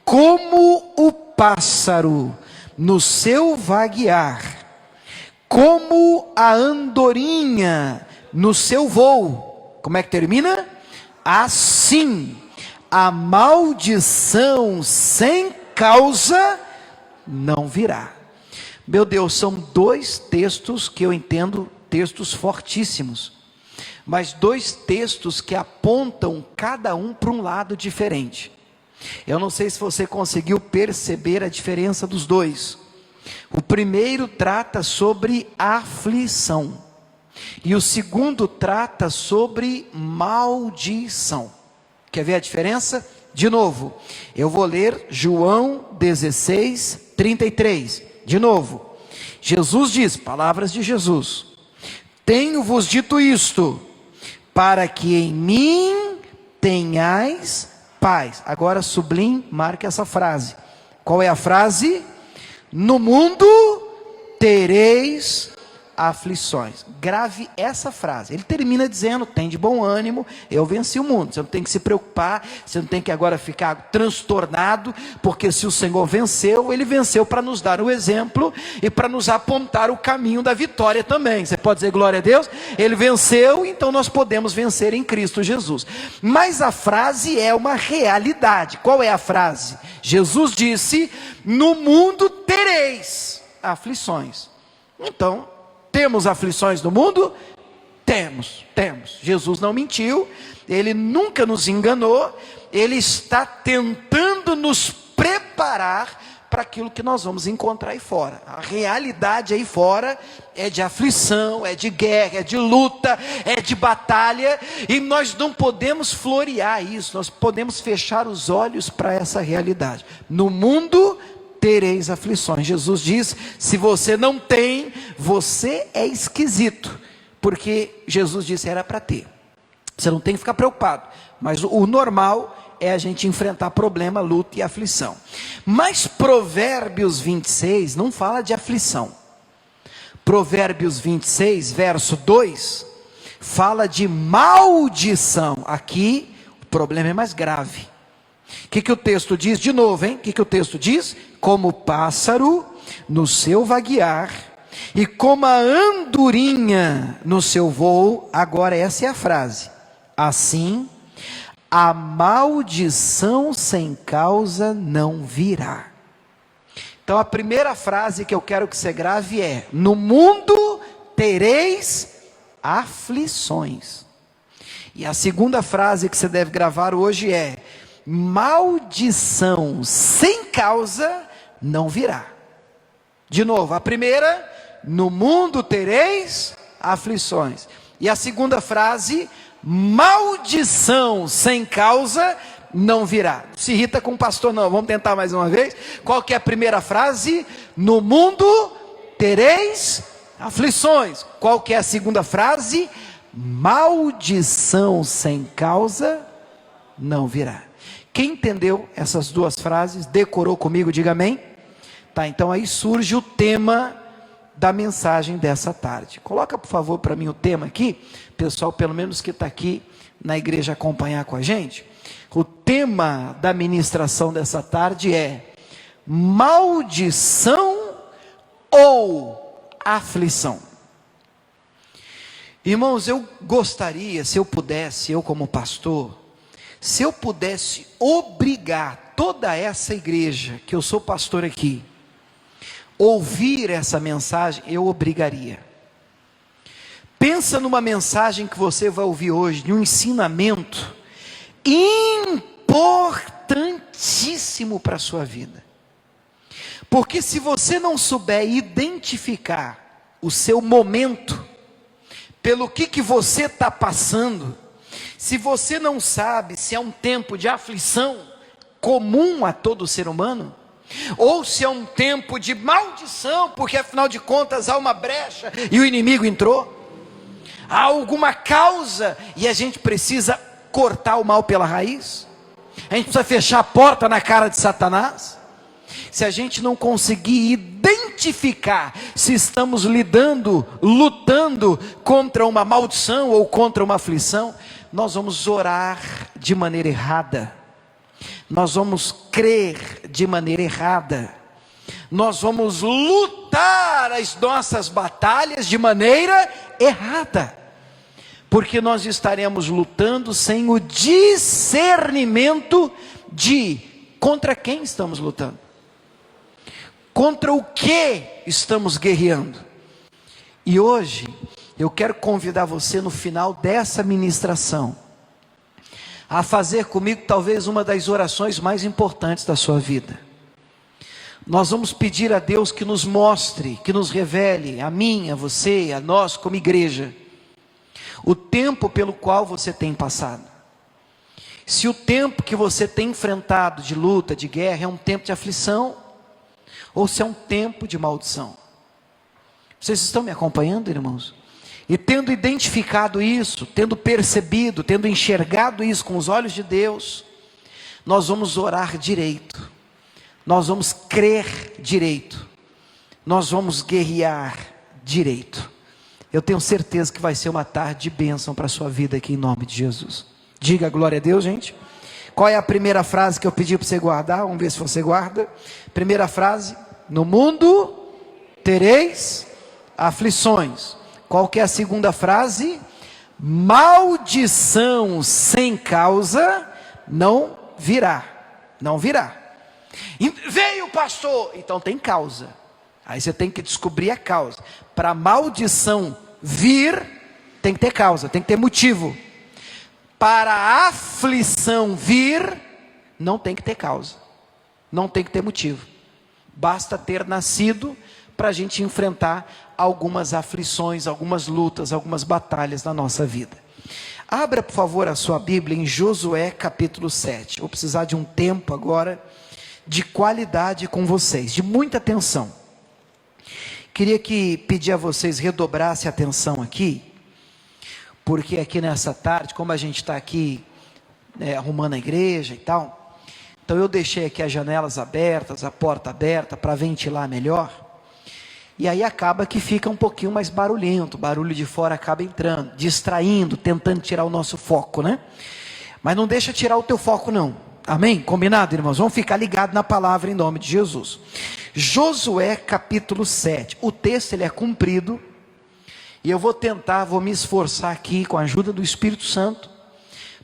como o pássaro no seu vaguear, como a andorinha no seu voo. Como é que termina? Assim, a maldição sem causa não virá. Meu Deus, são dois textos que eu entendo, textos fortíssimos, mas dois textos que apontam cada um para um lado diferente. Eu não sei se você conseguiu perceber a diferença dos dois. O primeiro trata sobre aflição, e o segundo trata sobre maldição. Quer ver a diferença? De novo, eu vou ler João 16, 33. De novo, Jesus diz, palavras de Jesus: tenho-vos dito isto, para que em mim tenhais paz. Agora sublinhe, marque essa frase. Qual é a frase? No mundo tereis aflições. Grave essa frase. Ele termina dizendo: tem de bom ânimo, eu venci o mundo. Você não tem que se preocupar, você não tem que agora ficar transtornado, porque se o Senhor venceu, Ele venceu para nos dar o exemplo e para nos apontar o caminho da vitória também. Você pode dizer glória a Deus? Ele venceu, então nós podemos vencer em Cristo Jesus. Mas a frase é uma realidade. Qual é a frase? Jesus disse: no mundo tereis aflições. Então, temos aflições no mundo? Temos. Jesus não mentiu, Ele nunca nos enganou, Ele está tentando nos preparar para aquilo que nós vamos encontrar aí fora. A realidade aí fora é de aflição, é de guerra, é de luta, é de batalha, e nós não podemos florear isso, nós podemos fechar os olhos para essa realidade. No mundo tereis aflições. Jesus diz: se você não tem, você é esquisito, porque Jesus disse era para ter. Você não tem que ficar preocupado, mas o normal é a gente enfrentar problema, luta e aflição. Mas Provérbios 26 não fala de aflição. Provérbios 26 verso 2 fala de maldição. Aqui o problema é mais grave. O que o texto diz? De novo, hein? O que o texto diz? Como o pássaro no seu vaguear, e como a andorinha no seu voo. Agora essa é a frase: assim, a maldição sem causa não virá. Então a primeira frase que eu quero que você grave é: no mundo tereis aflições. E a segunda frase que você deve gravar hoje é: maldição sem causa não virá. De novo, a primeira: no mundo tereis aflições. E a segunda frase: maldição sem causa não virá. Não se irrita com o pastor não, vamos tentar mais uma vez. Qual que é a primeira frase? No mundo tereis aflições. Qual que é a segunda frase? Maldição sem causa não virá. Quem entendeu essas duas frases, decorou comigo, diga amém. Tá, então aí surge o tema da mensagem dessa tarde. Coloca por favor para mim o tema aqui, pessoal, pelo menos que está aqui na igreja acompanhar com a gente. O tema da ministração dessa tarde é: maldição ou aflição? Irmãos, eu gostaria, se eu pudesse, eu como pastor, se eu pudesse obrigar toda essa igreja, que eu sou pastor aqui, ouvir essa mensagem, eu obrigaria. Pensa numa mensagem que você vai ouvir hoje, de um ensinamento importantíssimo para a sua vida. Porque se você não souber identificar o seu momento, pelo que você está passando, se você não sabe se é um tempo de aflição comum a todo ser humano, ou se é um tempo de maldição, porque afinal de contas há uma brecha e o inimigo entrou, há alguma causa e a gente precisa cortar o mal pela raiz, a gente precisa fechar a porta na cara de Satanás. Se a gente não conseguir identificar se estamos lutando contra uma maldição ou contra uma aflição, nós vamos orar de maneira errada, nós vamos crer de maneira errada. Nós vamos lutar as nossas batalhas de maneira errada, porque nós estaremos lutando sem o discernimento de contra quem estamos lutando, contra o que estamos guerreando. E hoje eu quero convidar você, no final dessa ministração, a fazer comigo talvez uma das orações mais importantes da sua vida. Nós vamos pedir a Deus que nos mostre, que nos revele, a mim, a você, a nós como igreja, o tempo pelo qual você tem passado. Se o tempo que você tem enfrentado de luta, de guerra, é um tempo de aflição, ou se é um tempo de maldição. Vocês estão me acompanhando, irmãos? E tendo identificado isso, tendo percebido, tendo enxergado isso com os olhos de Deus, nós vamos orar direito, nós vamos crer direito, nós vamos guerrear direito. Eu tenho certeza que vai ser uma tarde de bênção para a sua vida aqui em nome de Jesus. Diga glória a Deus, gente. Qual é a primeira frase que eu pedi para você guardar? Vamos ver se você guarda. Primeira frase: no mundo tereis aflições. Qual que é a segunda frase? Maldição sem causa não virá. Não virá. Veio, pastor, então tem causa. Aí você tem que descobrir a causa. Para maldição vir, tem que ter causa, tem que ter motivo. Para a aflição vir, não tem que ter causa, não tem que ter motivo. Basta ter nascido para a gente enfrentar algumas aflições, algumas lutas, algumas batalhas na nossa vida. Abra, por favor, a sua Bíblia em Josué capítulo 7. Vou precisar de um tempo agora de qualidade com vocês, de muita atenção. Queria pedir a vocês redobrassem a atenção aqui, porque aqui nessa tarde, como a gente está aqui arrumando a igreja e tal, então eu deixei aqui as janelas abertas, a porta aberta para ventilar melhor, e aí acaba que fica um pouquinho mais barulhento, o barulho de fora acaba entrando, distraindo, tentando tirar o nosso foco, né? Mas não deixa tirar o teu foco não, amém? Combinado, irmãos? Vamos ficar ligados na palavra em nome de Jesus. Josué capítulo 7, o texto ele é comprido, e eu vou me esforçar aqui com a ajuda do Espírito Santo,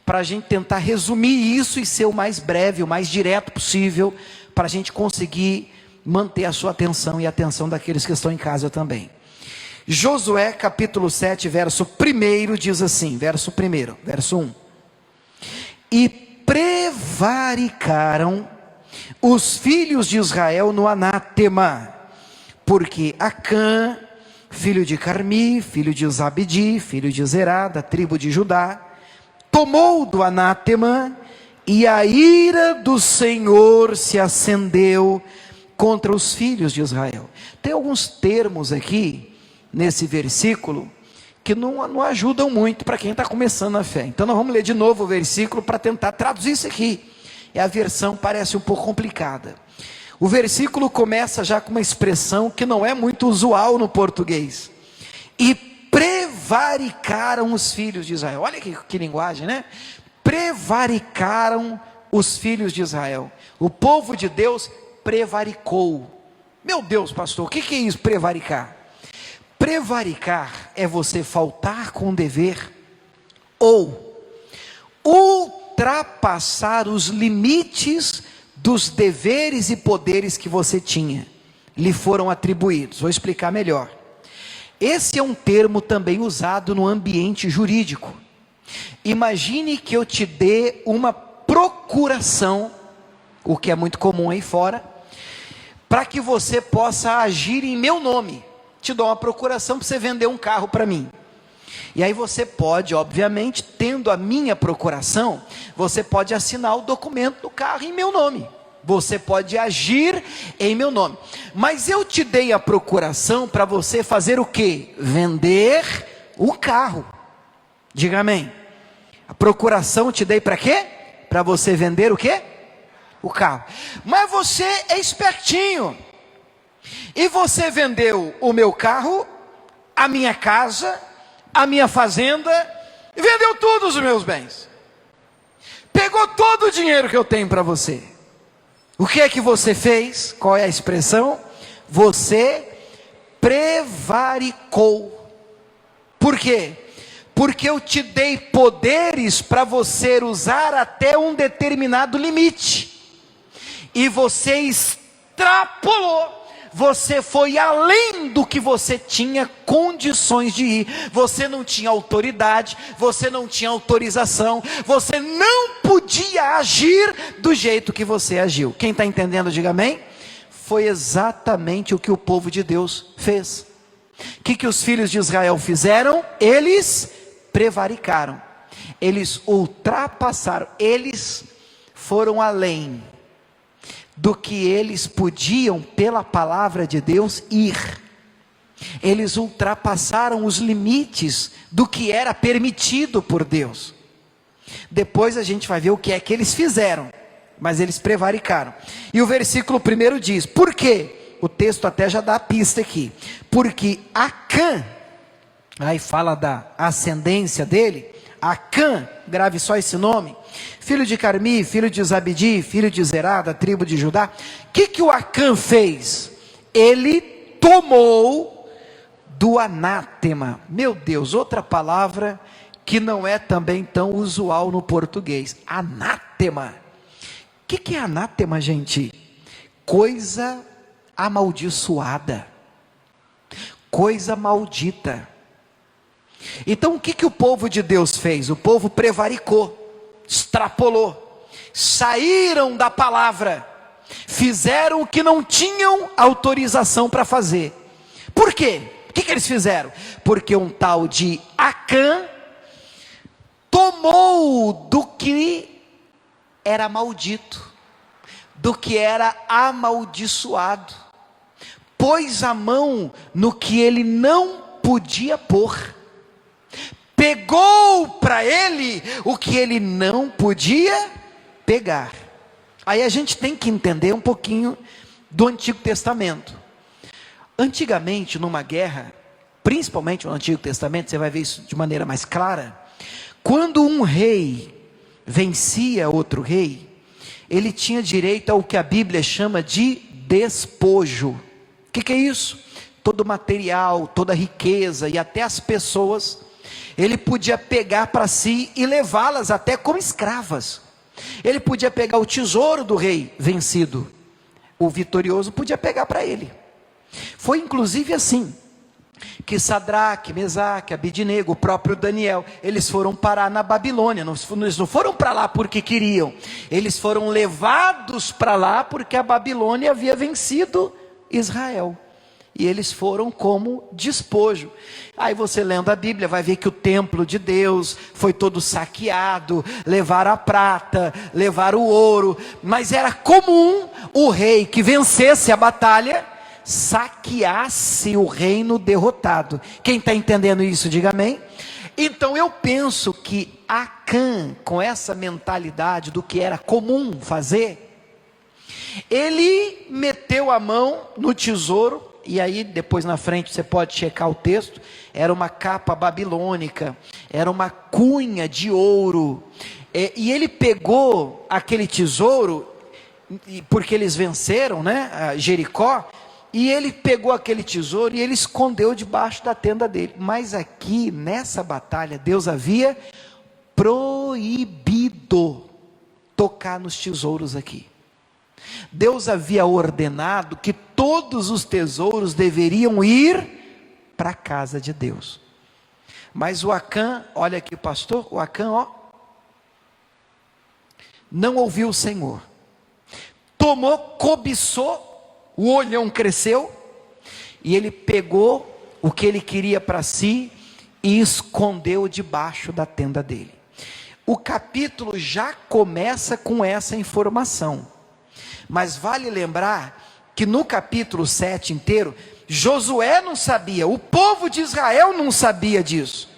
para a gente tentar resumir isso e ser o mais breve, o mais direto possível, para a gente conseguir manter a sua atenção e a atenção daqueles que estão em casa também. Josué capítulo 7, verso 1 diz assim, verso 1, e prevaricaram os filhos de Israel no anátema, porque Acã, filho de Carmi, filho de Zabdi, filho de Zerá, da tribo de Judá, tomou do anátema, e a ira do Senhor se acendeu contra os filhos de Israel. Tem alguns termos aqui, nesse versículo, que não ajudam muito para quem está começando a fé. Então nós vamos ler de novo o versículo para tentar traduzir isso aqui. E a versão parece um pouco complicada. O versículo começa já com uma expressão que não é muito usual no português. E prevaricaram os filhos de Israel. Olha que linguagem, né? Prevaricaram os filhos de Israel. O povo de Deus prevaricou. Meu Deus, pastor, o que é isso, prevaricar? Prevaricar é você faltar com o dever ou ultrapassar os limites dos deveres e poderes que você tinha, lhe foram atribuídos. Vou explicar melhor. Esse é um termo também usado no ambiente jurídico. Imagine que eu te dê uma procuração, o que é muito comum aí fora, para que você possa agir em meu nome. Te dou uma procuração para você vender um carro para mim. E aí você pode, obviamente, tendo a minha procuração, você pode assinar o documento do carro em meu nome. Você pode agir em meu nome. Mas eu te dei a procuração para você fazer o quê? Vender o carro. Diga amém. A procuração eu te dei para quê? Para você vender o quê? O carro. Mas você é espertinho. E você vendeu o meu carro, a minha casa, a minha fazenda, e vendeu todos os meus bens. Pegou todo o dinheiro que eu tenho para você. O que é que você fez? Qual é a expressão? Você prevaricou. Por quê? Porque eu te dei poderes para você usar até um determinado limite, e você extrapolou. Você foi além do que você tinha condições de ir. Você não tinha autoridade, você não tinha autorização, você não podia agir do jeito que você agiu. Quem está entendendo, diga amém. Foi exatamente o que o povo de Deus fez. O que os filhos de Israel fizeram? Eles prevaricaram, eles ultrapassaram, eles foram além do que eles podiam, pela palavra de Deus, ir. Eles ultrapassaram os limites do que era permitido por Deus. Depois a gente vai ver o que é que eles fizeram, mas eles prevaricaram. E o versículo 1 diz, por quê? O texto até já dá a pista aqui, porque Acã, aí fala da ascendência dele, Acã, grave só esse nome, filho de Carmi, filho de Zabdi, filho de Zerá, da tribo de Judá. O que o Acã fez? Ele tomou do anátema. Meu Deus, outra palavra que não é também tão usual no português. Anátema. O que é anátema, gente? Coisa amaldiçoada, coisa maldita. Então o que o povo de Deus fez? O povo prevaricou, extrapolou, saíram da palavra, fizeram o que não tinham autorização para fazer. Por quê? O que eles fizeram? Porque um tal de Acã tomou do que era maldito, do que era amaldiçoado, pôs a mão no que ele não podia pôr, pegou para ele o que ele não podia pegar. Aí a gente tem que entender um pouquinho do Antigo Testamento. Antigamente, numa guerra, principalmente no Antigo Testamento, você vai ver isso de maneira mais clara. Quando um rei vencia outro rei, ele tinha direito ao que a Bíblia chama de despojo. O que é isso? Todo o material, toda a riqueza e até as pessoas, ele podia pegar para si e levá-las até como escravas. Ele podia pegar o tesouro do rei vencido, o vitorioso podia pegar para ele. Foi inclusive assim que Sadraque, Mesaque, Abidnego, o próprio Daniel, eles foram parar na Babilônia. Eles não foram para lá porque queriam, eles foram levados para lá porque a Babilônia havia vencido Israel, e eles foram como despojo. Aí você lendo a Bíblia vai ver que o templo de Deus foi todo saqueado, levaram a prata, levaram o ouro, mas era comum o rei que vencesse a batalha saqueasse o reino derrotado. Quem está entendendo isso, diga amém. Então eu penso que Acã, com essa mentalidade do que era comum fazer, ele meteu a mão no tesouro, e aí depois na frente você pode checar o texto, era uma capa babilônica, era uma cunha de ouro, e ele pegou aquele tesouro, porque eles venceram, né, Jericó, e ele pegou aquele tesouro e ele escondeu debaixo da tenda dele. Mas aqui nessa batalha Deus havia proibido tocar nos tesouros aqui. Deus havia ordenado que todos os tesouros deveriam ir para a casa de Deus. Mas o Acã, olha aqui pastor, o Acã, não ouviu o Senhor, tomou, cobiçou, o olhão cresceu, e ele pegou o que ele queria para si, e escondeu debaixo da tenda dele. O capítulo já começa com essa informação, mas vale lembrar que no capítulo 7 inteiro, Josué não sabia, o povo de Israel não sabia disso.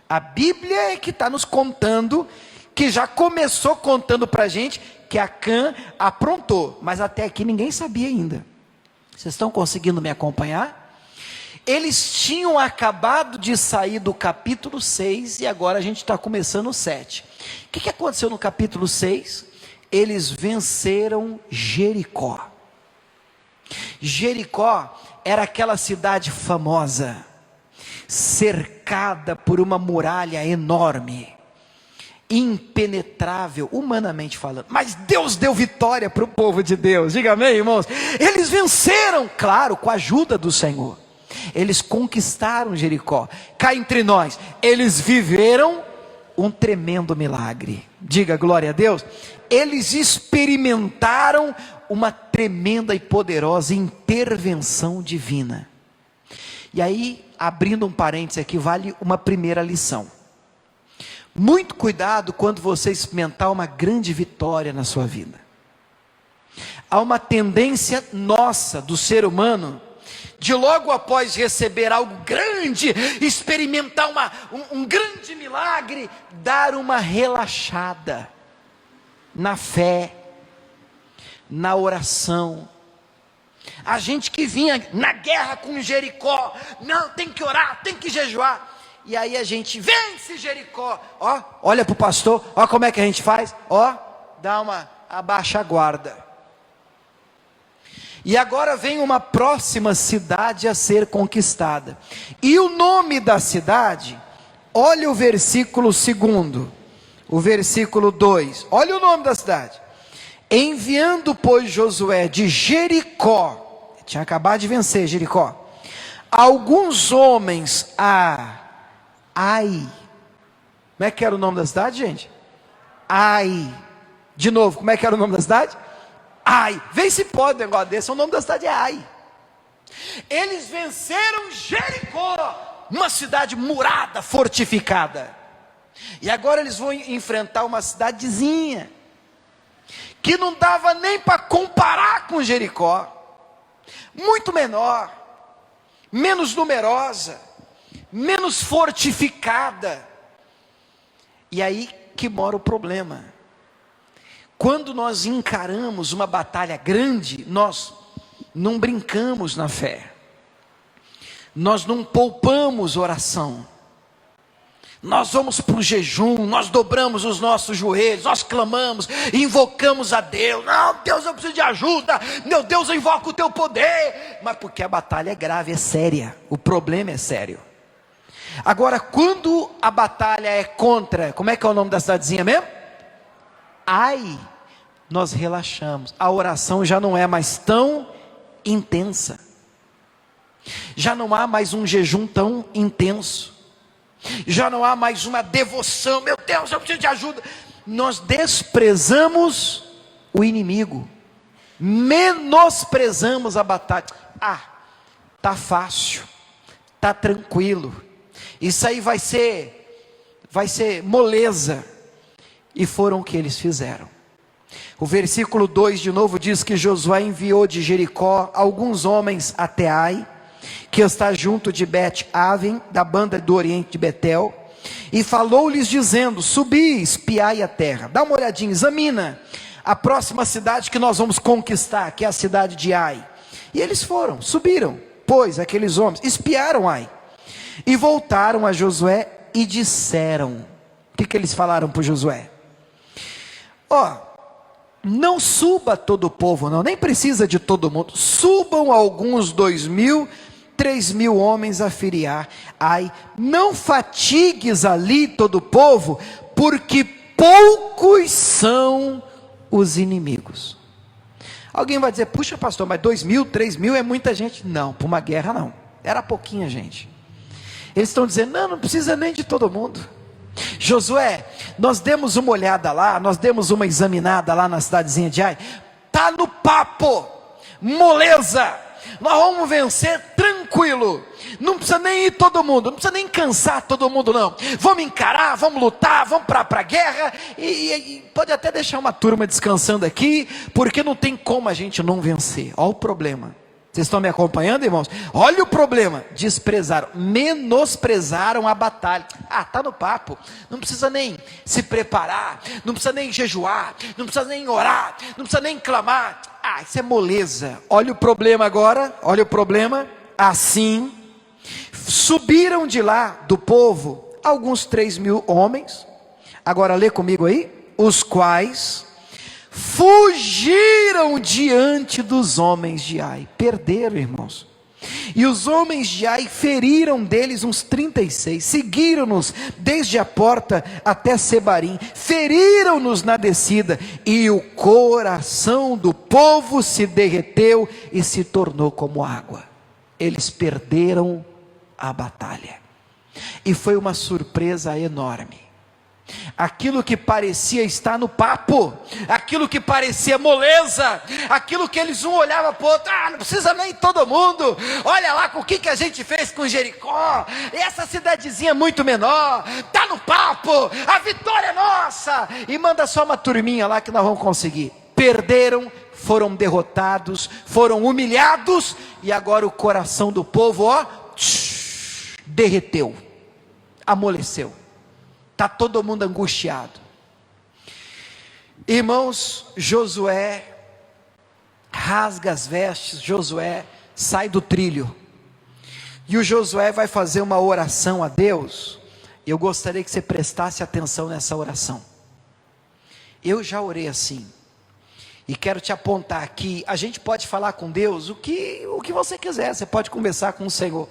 A Bíblia é que está nos contando, que já começou contando para a gente, que Acã aprontou, mas até aqui ninguém sabia ainda. Vocês estão conseguindo me acompanhar? Eles tinham acabado de sair do capítulo 6, e agora a gente está começando o 7. O que aconteceu no capítulo 6? eles venceram Jericó. Jericó era aquela cidade famosa, cercada por uma muralha enorme, impenetrável, humanamente falando, mas Deus deu vitória para o povo de Deus, diga amém, irmãos. Eles venceram, claro, com a ajuda do Senhor, eles conquistaram Jericó. Cá entre nós, eles viveram um tremendo milagre, diga glória a Deus. Eles experimentaram uma tremenda e poderosa intervenção divina. E aí, abrindo um parênteses aqui, vale uma primeira lição. Muito cuidado quando você experimentar uma grande vitória na sua vida. Há uma tendência nossa, do ser humano, de logo após receber algo grande, experimentar um grande milagre, dar uma relaxada na fé, na oração. A gente que vinha na guerra com Jericó, não, tem que orar, tem que jejuar, e aí a gente vence Jericó, ó, olha para o pastor, ó como é que a gente faz, ó, dá uma, abaixa a guarda. E agora vem uma próxima cidade a ser conquistada, e o nome da cidade, olha o versículo 2, o versículo 2, olha o nome da cidade. Enviando, pois, Josué de Jericó, tinha acabado de vencer Jericó, alguns homens a Ai. Como é que era o nome da cidade, gente? Ai. De novo, como é que era o nome da cidade? Ai. Vê se pode um negócio desse, o nome da cidade é Ai. Eles venceram Jericó, uma cidade murada, fortificada, e agora eles vão enfrentar uma cidadezinha que não dava nem para comparar com Jericó, muito menor, menos numerosa, menos fortificada. E aí que mora o problema. Quando nós encaramos uma batalha grande, nós não brincamos na fé, nós não poupamos oração, nós vamos para o jejum, nós dobramos os nossos joelhos, nós clamamos, invocamos a Deus. Não, Deus, eu preciso de ajuda, meu Deus, eu invoco o teu poder, mas porque a batalha é grave, é séria, o problema é sério. Agora, quando a batalha é contra, como é que é o nome da cidadezinha mesmo? Ai, nós relaxamos, a oração já não é mais tão intensa, já não há mais um jejum tão intenso, já não há mais uma devoção, meu Deus, eu preciso de ajuda. Nós desprezamos o inimigo, menosprezamos a batalha. Ah, tá fácil, tá tranquilo, isso aí vai ser moleza. E foram o que eles fizeram. O versículo 2 de novo diz que Josué enviou de Jericó alguns homens até Ai, que está junto de Bet-Aven, da banda do oriente de Betel, e falou-lhes dizendo: subi, espiai a terra, dá uma olhadinha, examina a próxima cidade que nós vamos conquistar, que é a cidade de Ai. E eles foram, subiram, pois aqueles homens espiaram Ai, e voltaram a Josué e disseram, o que eles falaram para Josué? Não suba todo o povo não, nem precisa de todo mundo, subam alguns 2.000, 3.000 homens a filiar Ai, não fatigues ali todo o povo, porque poucos são os inimigos. Alguém vai dizer, puxa pastor, mas 2.000, 3.000 é muita gente. Não, para uma guerra não, era pouquinha gente. Eles estão dizendo, não precisa nem de todo mundo. Josué, nós demos uma olhada lá, nós demos uma examinada lá na cidadezinha de Ai, está no papo, moleza, nós vamos vencer tranquilo, não precisa nem ir todo mundo, não precisa nem cansar todo mundo não, vamos encarar, vamos lutar, vamos para a guerra, e pode até deixar uma turma descansando aqui, porque não tem como a gente não vencer. Olha o problema. Vocês estão me acompanhando, irmãos? Olha o problema, desprezaram, menosprezaram a batalha. Está no papo, não precisa nem se preparar, não precisa nem jejuar, não precisa nem orar, não precisa nem clamar, isso é moleza. Olha o problema agora, olha o problema. Assim, subiram de lá do povo, alguns 3.000 homens, agora lê comigo aí, os quais, fugiram diante dos homens de Ai. Perderam, irmãos. E os homens de Ai feriram deles uns 36, seguiram-nos desde a porta até Sebarim, feriram-nos na descida, e o coração do povo se derreteu e se tornou como água. Eles perderam a batalha, e foi uma surpresa enorme. Aquilo que parecia estar no papo, aquilo que parecia moleza, aquilo que eles um olhava para o outro, não precisa nem todo mundo, olha lá com o que a gente fez com Jericó, essa cidadezinha muito menor, está no papo, a vitória é nossa, e manda só uma turminha lá que nós vamos conseguir. Perderam, foram derrotados, foram humilhados, e agora o coração do povo, derreteu, amoleceu. Está todo mundo angustiado. Irmãos, Josué rasga as vestes, Josué sai do trilho, e o Josué vai fazer uma oração a Deus. Eu gostaria que você prestasse atenção nessa oração. Eu já orei assim, e quero te apontar aqui. A gente pode falar com Deus o que você quiser, você pode conversar com o Senhor,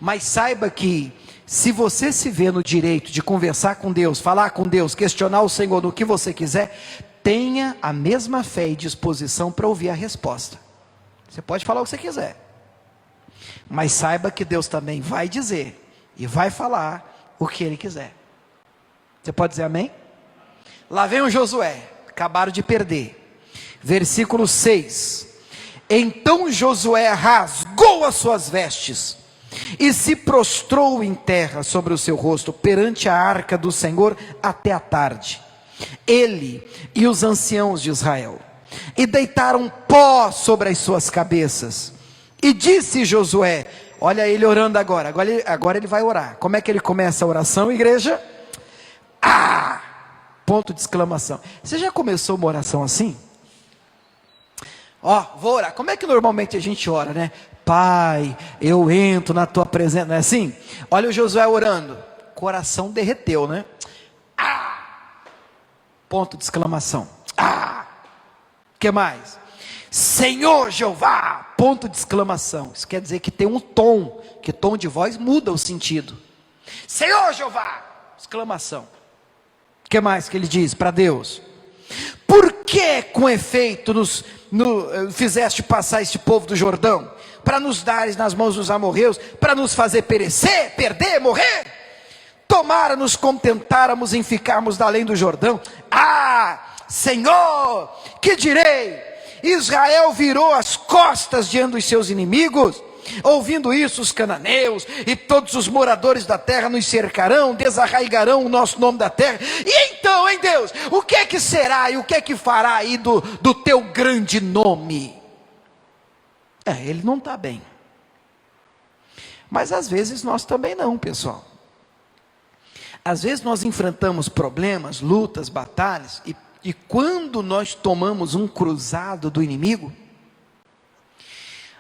mas saiba que se você se vê no direito de conversar com Deus, falar com Deus, questionar o Senhor no que você quiser, tenha a mesma fé e disposição para ouvir a resposta. Você pode falar o que você quiser, mas saiba que Deus também vai dizer e vai falar o que Ele quiser. Você pode dizer amém? Lá vem o Josué, acabaram de perder. Versículo 6: Então Josué rasgou as suas vestes e se prostrou em terra sobre o seu rosto perante a arca do Senhor até a tarde, ele e os anciãos de Israel, e deitaram pó sobre as suas cabeças. E disse Josué, olha ele orando agora ele vai orar. Como é que ele começa a oração, igreja? Ponto de exclamação. Você já começou uma oração assim? Vou orar. Como é que normalmente a gente ora, né? Pai, eu entro na tua presença, não é assim? Olha o Josué orando, coração derreteu, né? Ponto de exclamação. Que mais? Senhor Jeová, ponto de exclamação. Isso quer dizer que tem um tom, que tom de voz muda o sentido. Senhor Jeová, exclamação. Que mais que ele diz para Deus? Por que com efeito fizeste passar este povo do Jordão, para nos dares nas mãos dos amorreus, para nos fazer perecer, perder, morrer? Tomara nos contentáramos em ficarmos da além do Jordão. Senhor, que direi? Israel virou as costas diante dos seus inimigos. Ouvindo isso, os cananeus e todos os moradores da terra nos cercarão, desarraigarão o nosso nome da terra. E então, hein Deus, o que é que será e o que é que fará aí do teu grande nome? Ele não está bem. Mas às vezes nós também não, pessoal. Às vezes nós enfrentamos problemas, lutas, batalhas, e quando nós tomamos um cruzado do inimigo,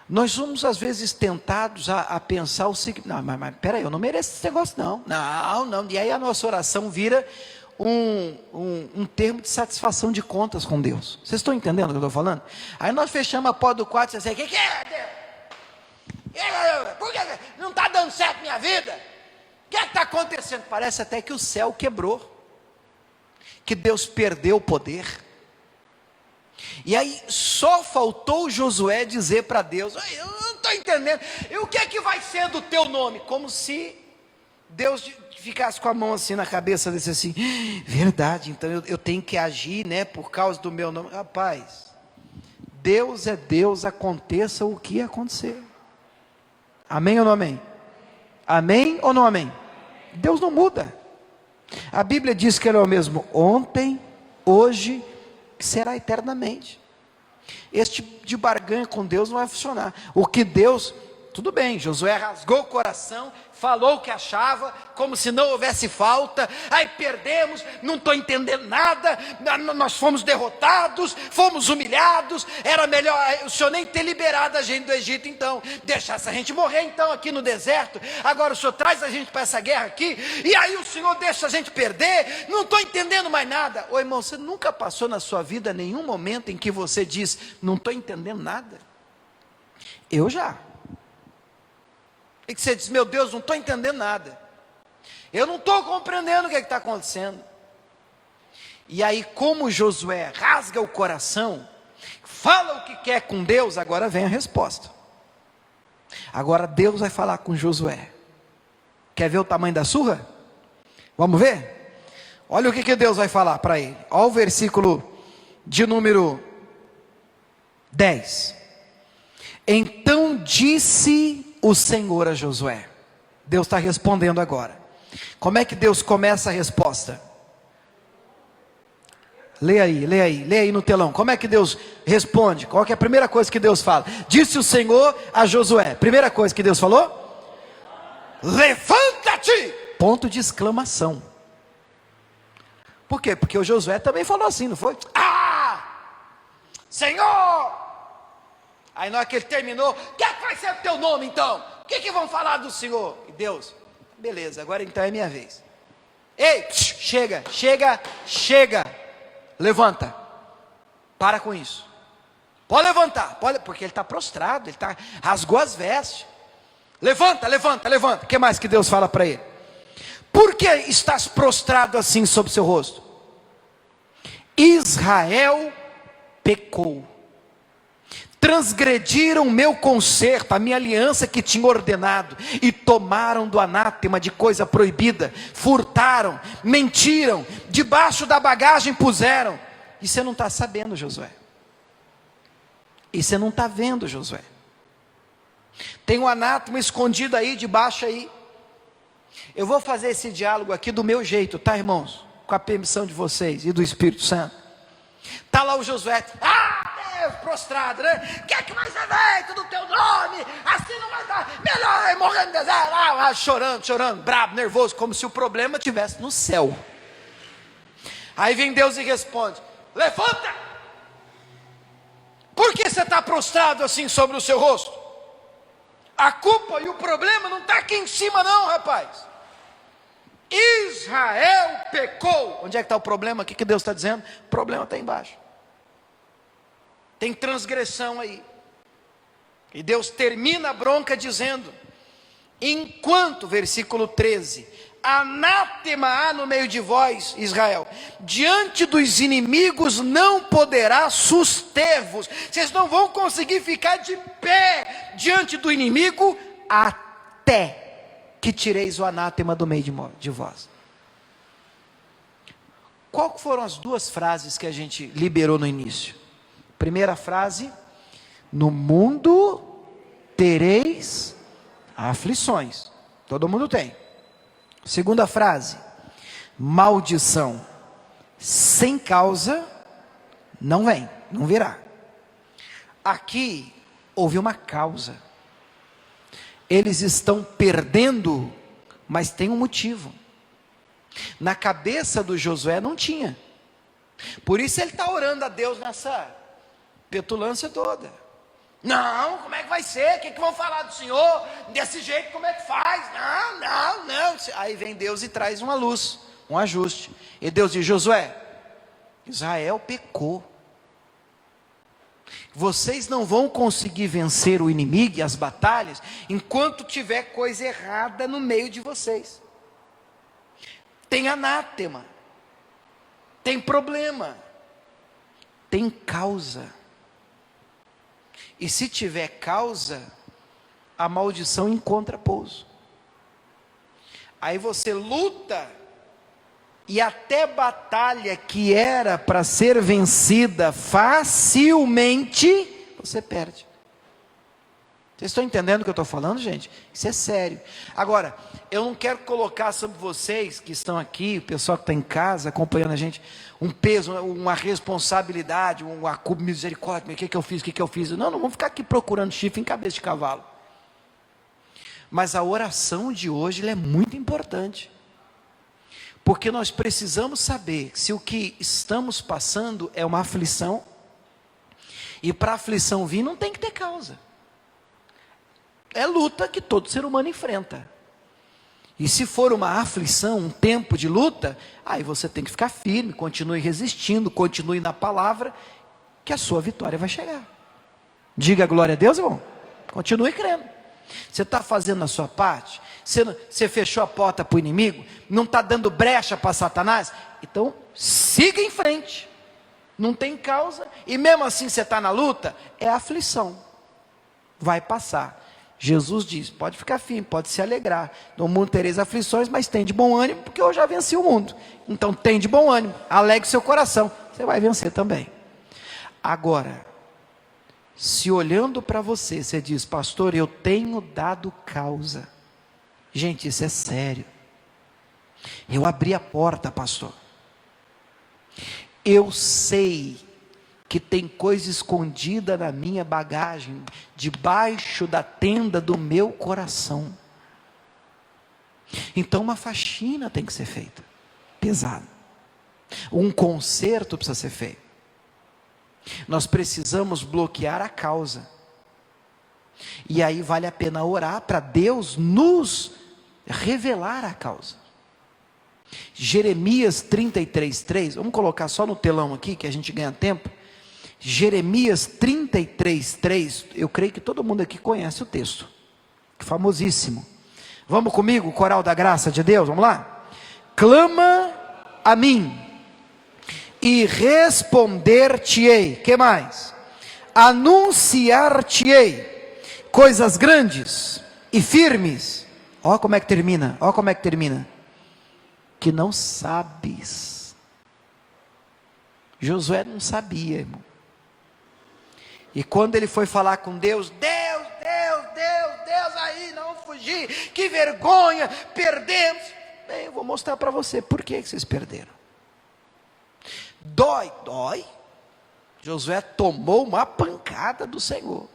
nós somos às vezes tentados a pensar o seguinte: não, mas peraí, eu não mereço esse negócio não, e aí a nossa oração vira um termo de satisfação de contas com Deus. Vocês estão entendendo o que eu estou falando? Aí nós fechamos a porta do quarto e dizemos assim: o que é Deus? Por que não está dando certo minha vida? O que é que está acontecendo? Parece até que o céu quebrou, que Deus perdeu o poder. E aí só faltou Josué dizer para Deus: eu não estou entendendo, e o que é que vai ser do teu nome? Como se Deus ficasse com a mão assim na cabeça, desse assim: verdade, então eu tenho que agir, né, por causa do meu nome. Rapaz, Deus é Deus, aconteça o que acontecer. Amém ou não amém? Amém ou não amém? Deus não muda. A Bíblia diz que Ele é o mesmo ontem, hoje, será eternamente. Esse tipo de barganha com Deus não vai funcionar. O que Deus Tudo bem, Josué rasgou o coração, falou o que achava, como se não houvesse falta. Aí perdemos, não estou entendendo nada, nós fomos derrotados, fomos humilhados. Era melhor o senhor nem ter liberado a gente do Egito, então deixasse a gente morrer então aqui no deserto. Agora o senhor traz a gente para essa guerra aqui, e aí o senhor deixa a gente perder. Não estou entendendo mais nada. Ô irmão, você nunca passou na sua vida nenhum momento em que você diz, não estou entendendo nada? Eu já. E que você diz, meu Deus, não estou entendendo nada, eu não estou compreendendo o que está acontecendo. E aí, como Josué rasga o coração, fala o que quer com Deus, agora vem a resposta. Agora Deus vai falar com Josué. Quer ver o tamanho da surra? Vamos ver? Olha o que Deus vai falar para ele. Olha o versículo de número 10. Então disse o Senhor a Josué. Deus está respondendo agora. Como é que Deus começa a resposta? Leia aí no telão. Como é que Deus responde? Qual que é a primeira coisa que Deus fala? Disse o Senhor a Josué. Primeira coisa que Deus falou? Levanta-te! Ponto de exclamação. Por quê? Porque o Josué também falou assim, não foi? Senhor! Aí na hora que ele terminou, o que vai ser o teu nome então? O que vão falar do Senhor? E Deus, beleza, agora então é minha vez. Ei, chega, levanta, para com isso. Pode levantar, porque ele está prostrado, ele rasgou as vestes. Levanta, o que mais que Deus fala para ele? Por que estás prostrado assim sobre seu rosto? Israel pecou. Transgrediram meu concerto, a minha aliança que tinha ordenado, e tomaram do anátema de coisa proibida, furtaram, mentiram, debaixo da bagagem puseram. E você não está sabendo, Josué. E você não está vendo, Josué. Tem um anátema escondido aí, debaixo aí. Eu vou fazer esse diálogo aqui do meu jeito, tá, irmãos? Com a permissão de vocês e do Espírito Santo. Está lá o Josué, Deus, prostrado, né? O que é que vai ser feito do teu nome? Assim não vai dar, melhor ir morrer no deserto. Chorando, bravo, nervoso, como se o problema estivesse no céu. Aí vem Deus e responde, levanta! Por que você está prostrado assim sobre o seu rosto? A culpa e o problema não está aqui em cima não, rapaz. Israel pecou. Onde é que está o problema? O que Deus está dizendo? O problema está embaixo. Tem transgressão aí. E Deus termina a bronca dizendo, enquanto, versículo 13, anátema há no meio de vós, Israel, diante dos inimigos não poderá suster-vos. Vocês não vão conseguir ficar de pé diante do inimigo até que tireis o anátema do meio de vós. Qual foram as duas frases que a gente liberou no início? Primeira frase, no mundo tereis aflições. Todo mundo tem. Segunda frase, maldição sem causa não vem, não virá. Aqui houve uma causa. Eles estão perdendo, mas tem um motivo. Na cabeça do Josué não tinha. Por isso ele está orando a Deus nessa petulância toda. Não, como é que vai ser? O que vão falar do Senhor? Desse jeito como é que faz? Não. Aí vem Deus e traz uma luz, um ajuste. E Deus diz, Josué, Israel pecou. Vocês não vão conseguir vencer o inimigo e as batalhas enquanto tiver coisa errada no meio de vocês. Tem anátema, tem problema, tem causa. E se tiver causa, a maldição encontra pouso. Aí você luta, e até batalha que era para ser vencida facilmente, você perde. Vocês estão entendendo o que eu estou falando, gente? Isso é sério. Agora, eu não quero colocar sobre vocês que estão aqui, o pessoal que está em casa acompanhando a gente, um peso, uma responsabilidade, uma culpa, misericórdia, o que eu fiz? Não vamos ficar aqui procurando chifre em cabeça de cavalo. Mas a oração de hoje ela é muito importante, porque nós precisamos saber se o que estamos passando é uma aflição, e para a aflição vir não tem que ter causa, é luta que todo ser humano enfrenta. E se for uma aflição, um tempo de luta, aí você tem que ficar firme, continue resistindo, continue na palavra, que a sua vitória vai chegar. Diga glória a Deus, irmão. Continue crendo. Você está fazendo a sua parte? Você fechou a porta para o inimigo? Não está dando brecha para Satanás? Então, siga em frente. Não tem causa. E mesmo assim você está na luta, é aflição. Vai passar. Jesus diz, pode ficar firme, pode se alegrar. No mundo tereis aflições, mas tem de bom ânimo, porque eu já venci o mundo. Então tem de bom ânimo, alegre seu coração, você vai vencer também. Agora, se olhando para você, você diz, pastor, eu tenho dado causa. Gente, isso é sério. Eu abri a porta, pastor. Eu sei que tem coisa escondida na minha bagagem, debaixo da tenda do meu coração. Então uma faxina tem que ser feita, pesada. Um conserto precisa ser feito. Nós precisamos bloquear a causa. E aí vale a pena orar para Deus nos revelar a causa. Jeremias 33:3, vamos colocar só no telão aqui, que a gente ganha tempo. Jeremias 33:3, eu creio que todo mundo aqui conhece o texto, famosíssimo. Vamos comigo, coral da graça de Deus, vamos lá? Clama a mim, e responder-te-ei, que mais? Anunciar-te-ei coisas grandes e firmes. Ó como é que termina, ó como é que termina. Que não sabes. Josué não sabia, irmão. E quando ele foi falar com Deus, Deus, aí não fugir, que vergonha, perdemos. Bem, eu vou mostrar para você por que vocês perderam. Dói. Josué tomou uma pancada do Senhor.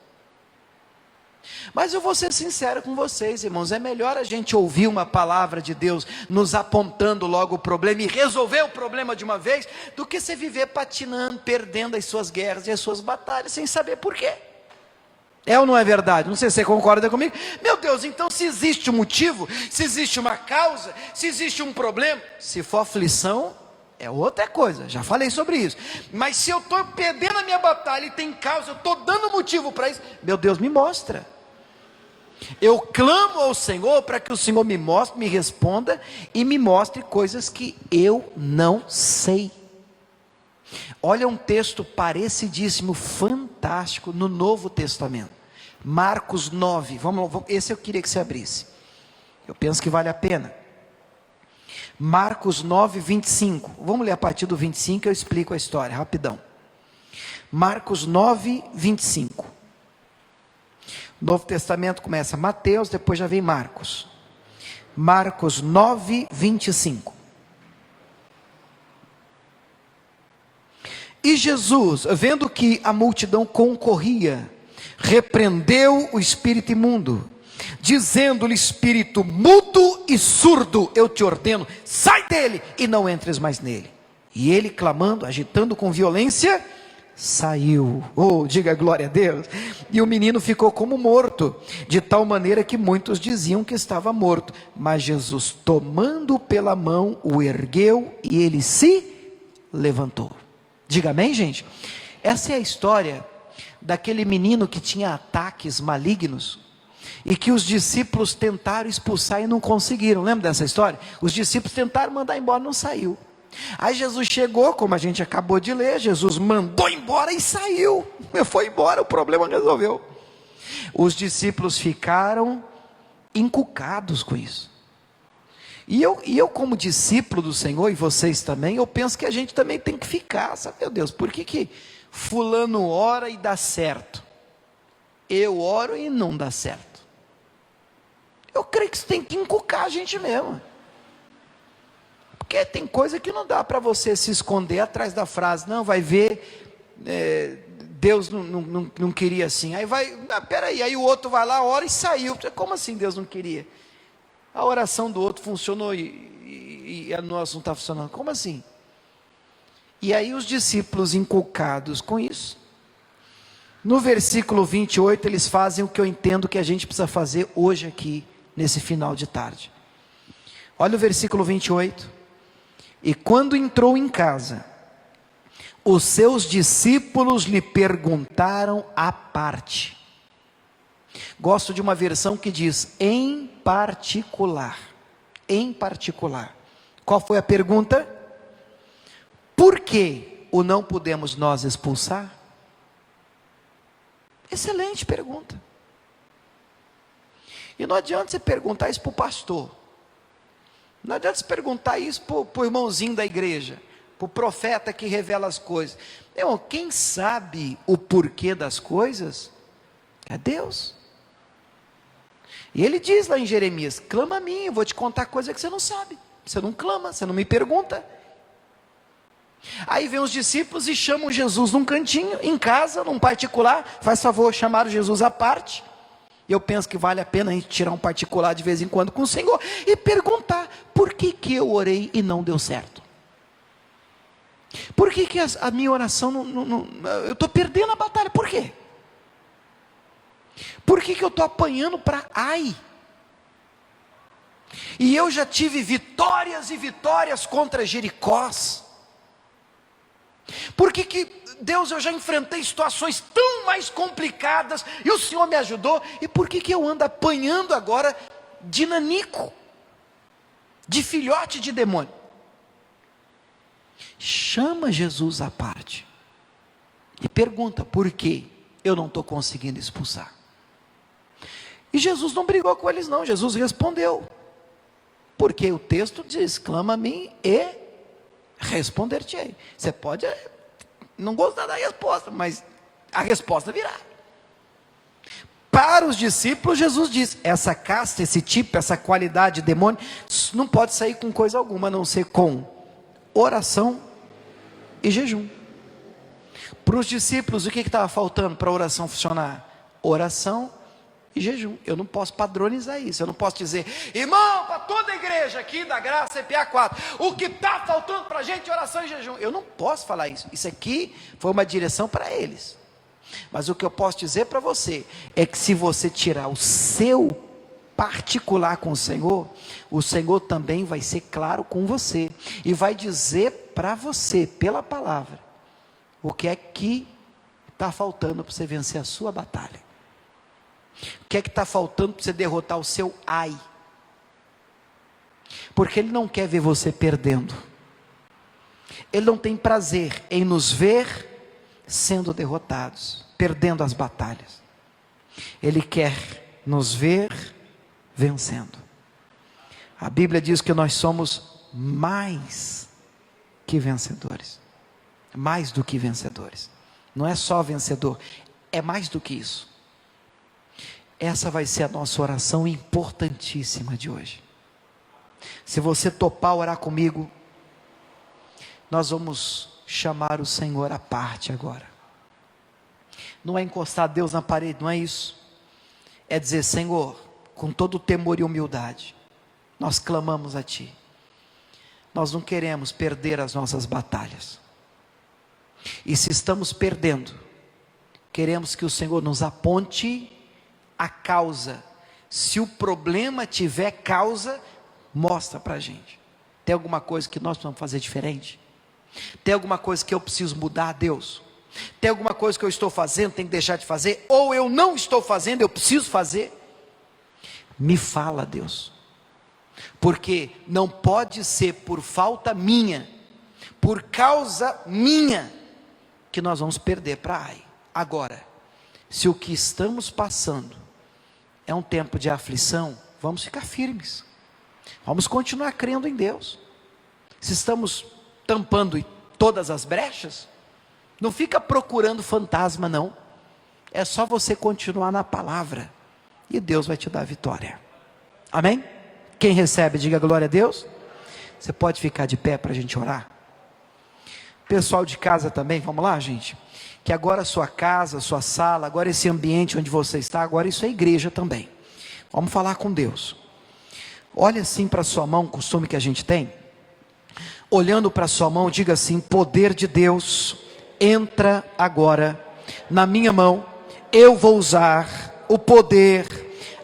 Mas eu vou ser sincero com vocês, irmãos, é melhor a gente ouvir uma palavra de Deus, nos apontando logo o problema, e resolver o problema de uma vez, do que você viver patinando, perdendo as suas guerras e as suas batalhas, sem saber por quê. É ou não é verdade? Não sei se você concorda comigo. Meu Deus, então se existe um motivo, se existe uma causa, se existe um problema, se for aflição, é outra coisa, já falei sobre isso. Mas se eu estou perdendo a minha batalha e tem causa, eu estou dando motivo para isso, meu Deus, me mostra. Eu clamo ao Senhor para que o Senhor me mostre, me responda e me mostre coisas que eu não sei. Olha um texto parecidíssimo, fantástico, no Novo Testamento. Marcos 9, vamos, esse eu queria que você abrisse. Eu penso que vale a pena. Marcos 9, 25. Vamos ler a partir do 25, eu explico a história, rapidão. Marcos 9, 25. O Novo Testamento começa Mateus, depois já vem Marcos. Marcos 9, 25. E Jesus, vendo que a multidão concorria, repreendeu o espírito imundo, dizendo-lhe, espírito mudo e surdo, eu te ordeno, sai dele e não entres mais nele. E ele, clamando, agitando com violência, saiu. Oh, diga glória a Deus. E o menino ficou como morto, de tal maneira que muitos diziam que estava morto. Mas Jesus, tomando-o pela mão, o ergueu e ele se levantou. Diga amém, gente? Essa é a história daquele menino que tinha ataques malignos e que os discípulos tentaram expulsar e não conseguiram. Lembra dessa história? Os discípulos tentaram mandar embora, não saiu. Aí Jesus chegou, como a gente acabou de ler, Jesus mandou embora e saiu. Foi embora, o problema resolveu. Os discípulos ficaram encucados com isso. E eu como discípulo do Senhor, e vocês também, eu penso que a gente também tem que ficar, sabe, meu Deus, por que fulano ora e dá certo? Eu oro e não dá certo. Eu creio que isso tem que encucar a gente mesmo. Porque tem coisa que não dá para você se esconder atrás da frase, não, vai ver, Deus não queria assim. Aí vai, peraí, aí o outro vai lá, ora e saiu. Como assim Deus não queria? A oração do outro funcionou e a nossa não está funcionando. Como assim? E aí os discípulos inculcados com isso, no versículo 28, eles fazem o que eu entendo que a gente precisa fazer hoje aqui, nesse final de tarde. Olha o versículo 28. E quando entrou em casa, os seus discípulos lhe perguntaram à parte. Gosto de uma versão que diz, em particular. Em particular. Qual foi a pergunta? Por que o não podemos nós expulsar? Excelente pergunta. E não adianta você perguntar isso para o pastor. Não adianta você perguntar isso para o irmãozinho da igreja, para o profeta que revela as coisas. Irmão, quem sabe o porquê das coisas é Deus. E ele diz lá em Jeremias, clama a mim, eu vou te contar coisa que você não sabe. Você não clama, você não me pergunta. Aí vem os discípulos e chamam Jesus num cantinho, em casa, num particular. Faz favor, chamaram Jesus à parte. E eu penso que vale a pena a gente tirar um particular de vez em quando com o Senhor e perguntar, por que eu orei e não deu certo? Por que a minha oração eu estou perdendo a batalha? Por quê? Por que eu estou apanhando para Ai? E eu já tive vitórias e vitórias contra Jericós. Por que Deus, eu já enfrentei situações tão mais complicadas e o Senhor me ajudou, e por que eu ando apanhando agora de nanico, de filhote de demônio? Chama Jesus à parte e pergunta, por que eu não estou conseguindo expulsar? E Jesus não brigou com eles não, Jesus respondeu, porque o texto diz, clama a mim e responder-te-ei. Você pode não gostar da resposta, mas a resposta virá. Para os discípulos, Jesus diz, essa casta, esse tipo, essa qualidade de demônio, não pode sair com coisa alguma, a não ser com oração e jejum. Para os discípulos, o que estava faltando para a oração funcionar? Oração e jejum. Eu não posso padronizar isso, eu não posso dizer, irmão, para toda a igreja aqui da Graça CPA 4, o que está faltando para a gente é oração e jejum. Eu não posso falar isso, isso aqui foi uma direção para eles, mas o que eu posso dizer para você, é que se você tirar o seu particular com o Senhor também vai ser claro com você, e vai dizer para você, pela palavra, o que é que está faltando para você vencer a sua batalha. O que é que está faltando para você derrotar o seu ai? Porque Ele não quer ver você perdendo. Ele não tem prazer em nos ver sendo derrotados, perdendo as batalhas. Ele quer nos ver vencendo. A Bíblia diz que nós somos mais que vencedores. Mais do que vencedores. Não é só vencedor, é mais do que isso. Essa vai ser a nossa oração importantíssima de hoje. Se você topar orar comigo, nós vamos chamar o Senhor à parte agora. Não é encostar Deus na parede, não é isso. É dizer, Senhor, com todo temor e humildade, nós clamamos a Ti. Nós não queremos perder as nossas batalhas. E se estamos perdendo, queremos que o Senhor nos aponte a causa. Se o problema tiver causa, mostra para a gente. Tem alguma coisa que nós precisamos fazer diferente? Tem alguma coisa que eu preciso mudar, Deus? Tem alguma coisa que eu estou fazendo, tenho que deixar de fazer? Ou eu não estou fazendo, eu preciso fazer? Me fala, Deus. Porque não pode ser por falta minha, por causa minha, que nós vamos perder para Ai. Agora, se o que estamos passando é um tempo de aflição, vamos ficar firmes, vamos continuar crendo em Deus. Se estamos tampando todas as brechas, não fica procurando fantasma não, é só você continuar na palavra, e Deus vai te dar vitória, amém? Quem recebe, diga glória a Deus. Você pode ficar de pé para a gente orar? Pessoal de casa também, vamos lá gente? que agora a sua casa, a sua sala, agora esse ambiente onde você está, agora isso é igreja também. Vamos falar com Deus. Olha assim para a sua mão, costume que a gente tem. Olhando para a sua mão, diga assim: poder de Deus, entra agora na minha mão. Eu vou usar o poder,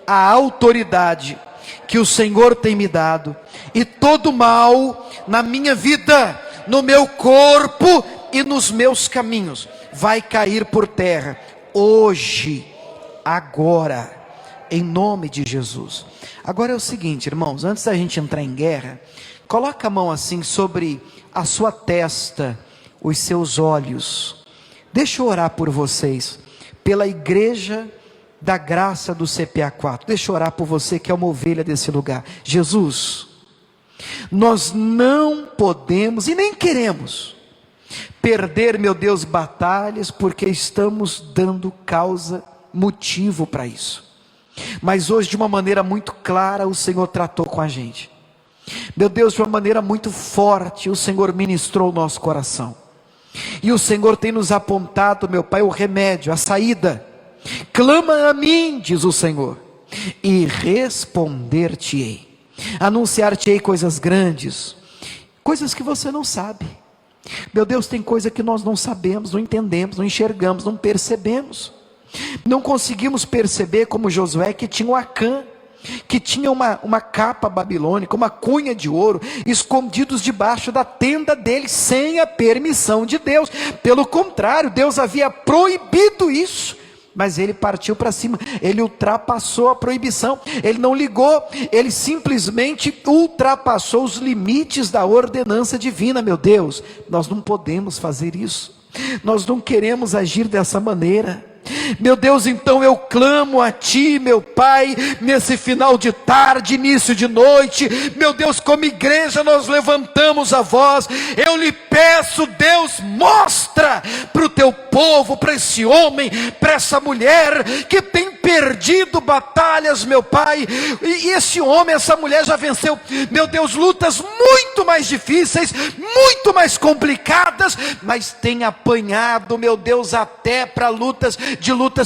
a autoridade que o Senhor tem me dado, e todo mal na minha vida, no meu corpo e nos meus caminhos, vai cair por terra, hoje, agora, em nome de Jesus. Agora é o seguinte, irmãos, antes da gente entrar em guerra, coloca a mão assim sobre a sua testa, os seus olhos. Deixa eu orar por vocês, pela igreja da graça do CPA 4, deixa eu orar por você que é uma ovelha desse lugar. Jesus, nós não podemos e nem queremos perder, meu Deus, batalhas, porque estamos dando causa, motivo para isso. Mas hoje, de uma maneira muito clara, o Senhor tratou com a gente. Meu Deus, de uma maneira muito forte, o Senhor ministrou o nosso coração. E o Senhor tem nos apontado, meu Pai, o remédio, a saída. Clama a mim, diz o Senhor, e responder-te-ei. Anunciar-te-ei coisas grandes, coisas que você não sabe. Meu Deus, tem coisa que nós não sabemos, não entendemos, não enxergamos, não percebemos. Não conseguimos perceber, como Josué, que tinha um Acã, que tinha uma capa babilônica, uma cunha de ouro, escondidos debaixo da tenda dele, sem a permissão de Deus. Pelo contrário, Deus havia proibido isso, mas ele partiu para cima, ele ultrapassou a proibição, ele não ligou, ele simplesmente ultrapassou os limites da ordenança divina. Meu Deus, nós não podemos fazer isso, nós não queremos agir dessa maneira. Meu Deus, então eu clamo a Ti, meu Pai, nesse final de tarde, início de noite. Meu Deus, como igreja nós levantamos a voz. Eu lhe peço, Deus, mostra para o Teu povo, para esse homem, para essa mulher que tem perdido batalhas, meu Pai. E esse homem, essa mulher já venceu, meu Deus, lutas muito mais difíceis, muito mais complicadas, mas tem apanhado, meu Deus, até para lutas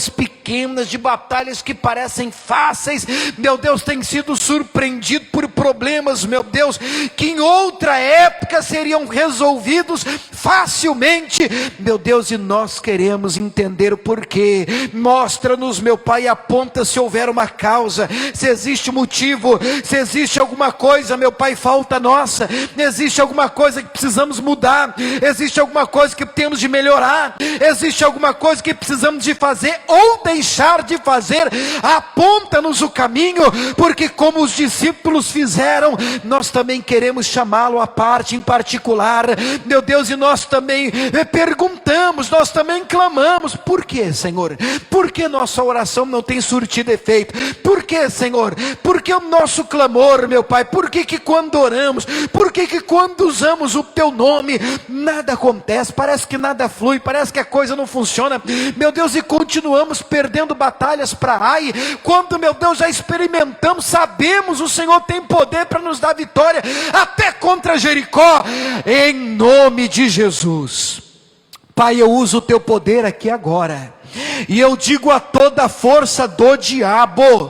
pequenas, de batalhas que parecem fáceis. Meu Deus, tem sido surpreendido por problemas, meu Deus, que em outra época seriam resolvidos facilmente. Meu Deus, e nós queremos entender o porquê. Mostra-nos, meu Pai, aponta se houver uma causa, se existe motivo, se existe alguma coisa, meu Pai, falta nossa, existe alguma coisa que precisamos mudar, existe alguma coisa que temos de melhorar, existe alguma coisa que precisamos de fazer ou deixar de fazer. Aponta-nos o caminho, porque como os discípulos fizeram, nós também queremos chamá-lo à parte, em particular, meu Deus, e nós também perguntamos, nós também clamamos. Por que, Senhor? Por que nossa oração não tem surtido efeito? Por que, Senhor? Por que o nosso clamor, meu Pai? Por que quando oramos, por que quando usamos o Teu nome, nada acontece, parece que nada flui, parece que a coisa não funciona, meu Deus, e continuamos perdendo batalhas para Ai, quando, meu Deus, já experimentamos, sabemos, o Senhor tem poder para nos dar vitória, até contra Jericó, em nome de Jesus. Pai, eu uso o Teu poder aqui agora, e eu digo a toda força do diabo,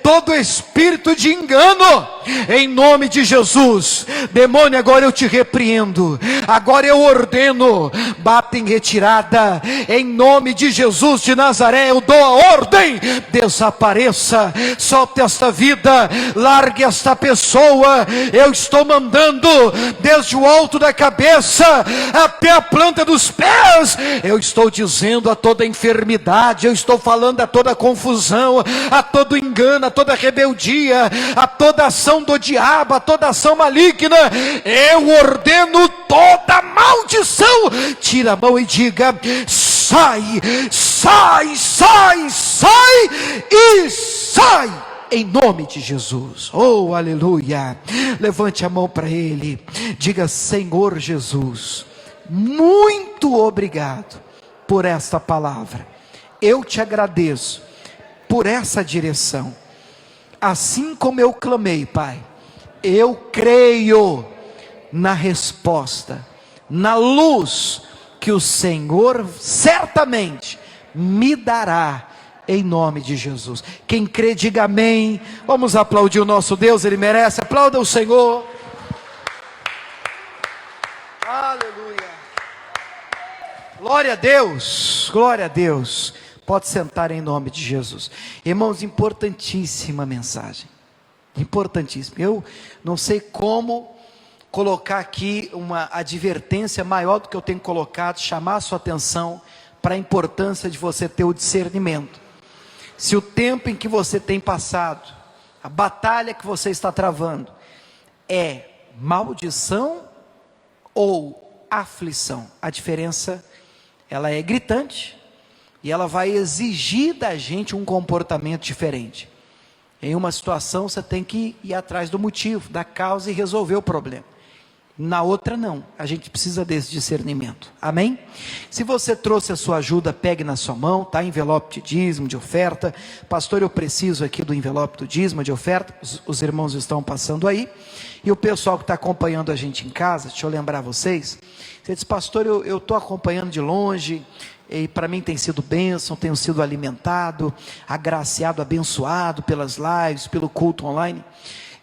todo espírito de engano, em nome de Jesus, demônio, agora eu te repreendo, agora eu ordeno, bata em retirada, em nome de Jesus de Nazaré, eu dou a ordem, desapareça, solte esta vida, largue esta pessoa, eu estou mandando, desde o alto da cabeça, até a planta dos pés, eu estou dizendo a toda enfermidade, eu estou falando a toda confusão, a todo engano, a toda rebeldia, a toda ação do diabo, a toda ação maligna, eu ordeno toda maldição. Tira a mão e diga: sai, sai, sai, sai e sai, em nome de Jesus. Oh, aleluia. Levante a mão para Ele, diga: Senhor Jesus, muito obrigado por esta palavra, eu te agradeço por essa direção. Assim como eu clamei, Pai, eu creio na resposta, na luz que o Senhor certamente me dará, em nome de Jesus. Quem crê, diga amém. Vamos aplaudir o nosso Deus, Ele merece. Aplauda o Senhor. Aleluia. Glória a Deus, glória a Deus. Pode sentar em nome de Jesus. Irmãos, importantíssima mensagem. Importantíssima. Eu não sei como colocar aqui uma advertência maior do que eu tenho colocado, chamar a sua atenção para a importância de você ter o discernimento. Se o tempo em que você tem passado, a batalha que você está travando, é maldição ou aflição, a diferença, ela é gritante, e ela vai exigir da gente um comportamento diferente. Em uma situação você tem que ir atrás do motivo, da causa e resolver o problema. Na outra não, a gente precisa desse discernimento, amém? Se você trouxe a sua ajuda, pegue na sua mão, tá? Envelope de dízimo, de oferta. Pastor, eu preciso aqui do envelope do dízimo, de oferta. Os irmãos estão passando aí, e o pessoal que está acompanhando a gente em casa, deixa eu lembrar vocês. Você diz, pastor, eu estou acompanhando de longe, e para mim tem sido bênção, tenho sido alimentado, agraciado, abençoado pelas lives, pelo culto online.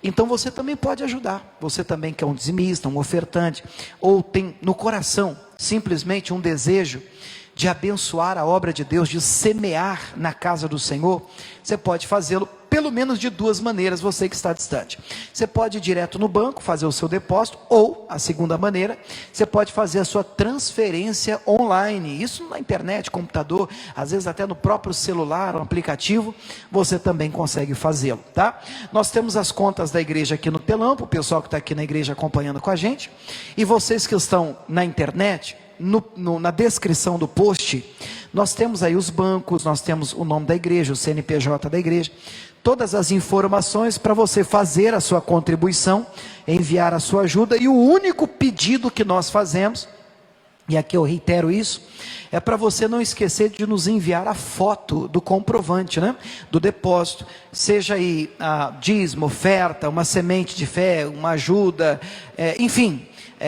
Então você também pode ajudar, você também que é um dizimista, um ofertante, ou tem no coração simplesmente um desejo de abençoar a obra de Deus, de semear na casa do Senhor, você pode fazê-lo pelo menos de duas maneiras, você que está distante. Você pode ir direto no banco, fazer o seu depósito, ou, a segunda maneira, você pode fazer a sua transferência online, isso na internet, computador, às vezes até no próprio celular, um aplicativo, você também consegue fazê-lo, tá? Nós temos as contas da igreja aqui no telão, para o pessoal que está aqui na igreja acompanhando com a gente, e vocês que estão na internet, na descrição do post, nós temos aí os bancos, nós temos o nome da igreja, o CNPJ da igreja, todas as informações para você fazer a sua contribuição, enviar a sua ajuda, e o único pedido que nós fazemos, e aqui eu reitero isso, é para você não esquecer de nos enviar a foto do comprovante, né? Do depósito, seja aí dízimo, oferta, uma semente de fé, uma ajuda, enfim,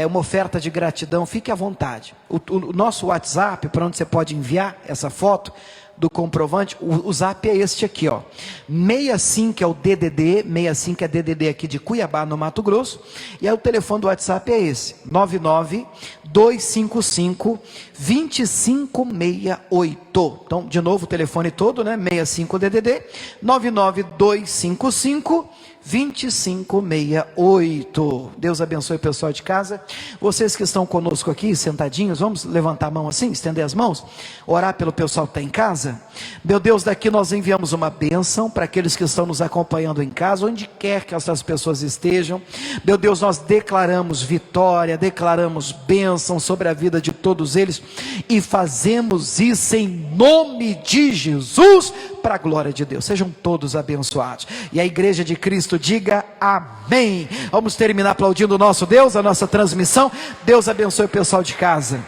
uma oferta de gratidão, fique à vontade. O nosso WhatsApp, para onde você pode enviar essa foto do comprovante, o zap é este aqui, ó, 65 é o DDD, 65 é DDD aqui de Cuiabá, no Mato Grosso, e aí o telefone do WhatsApp é esse, 99255-2568, então, de novo o telefone todo, né, 65 DDD, 99255-2568, Deus abençoe o pessoal de casa. Vocês que estão conosco aqui, sentadinhos, vamos levantar a mão assim, estender as mãos, orar pelo pessoal que está em casa. Meu Deus, daqui nós enviamos uma bênção para aqueles que estão nos acompanhando em casa, onde quer que essas pessoas estejam. Meu Deus, nós declaramos vitória, declaramos bênção sobre a vida de todos eles, e fazemos isso em nome de Jesus, para a glória de Deus. Sejam todos abençoados, e a igreja de Cristo diga amém. Vamos terminar aplaudindo o nosso Deus, a nossa transmissão. Deus abençoe o pessoal de casa.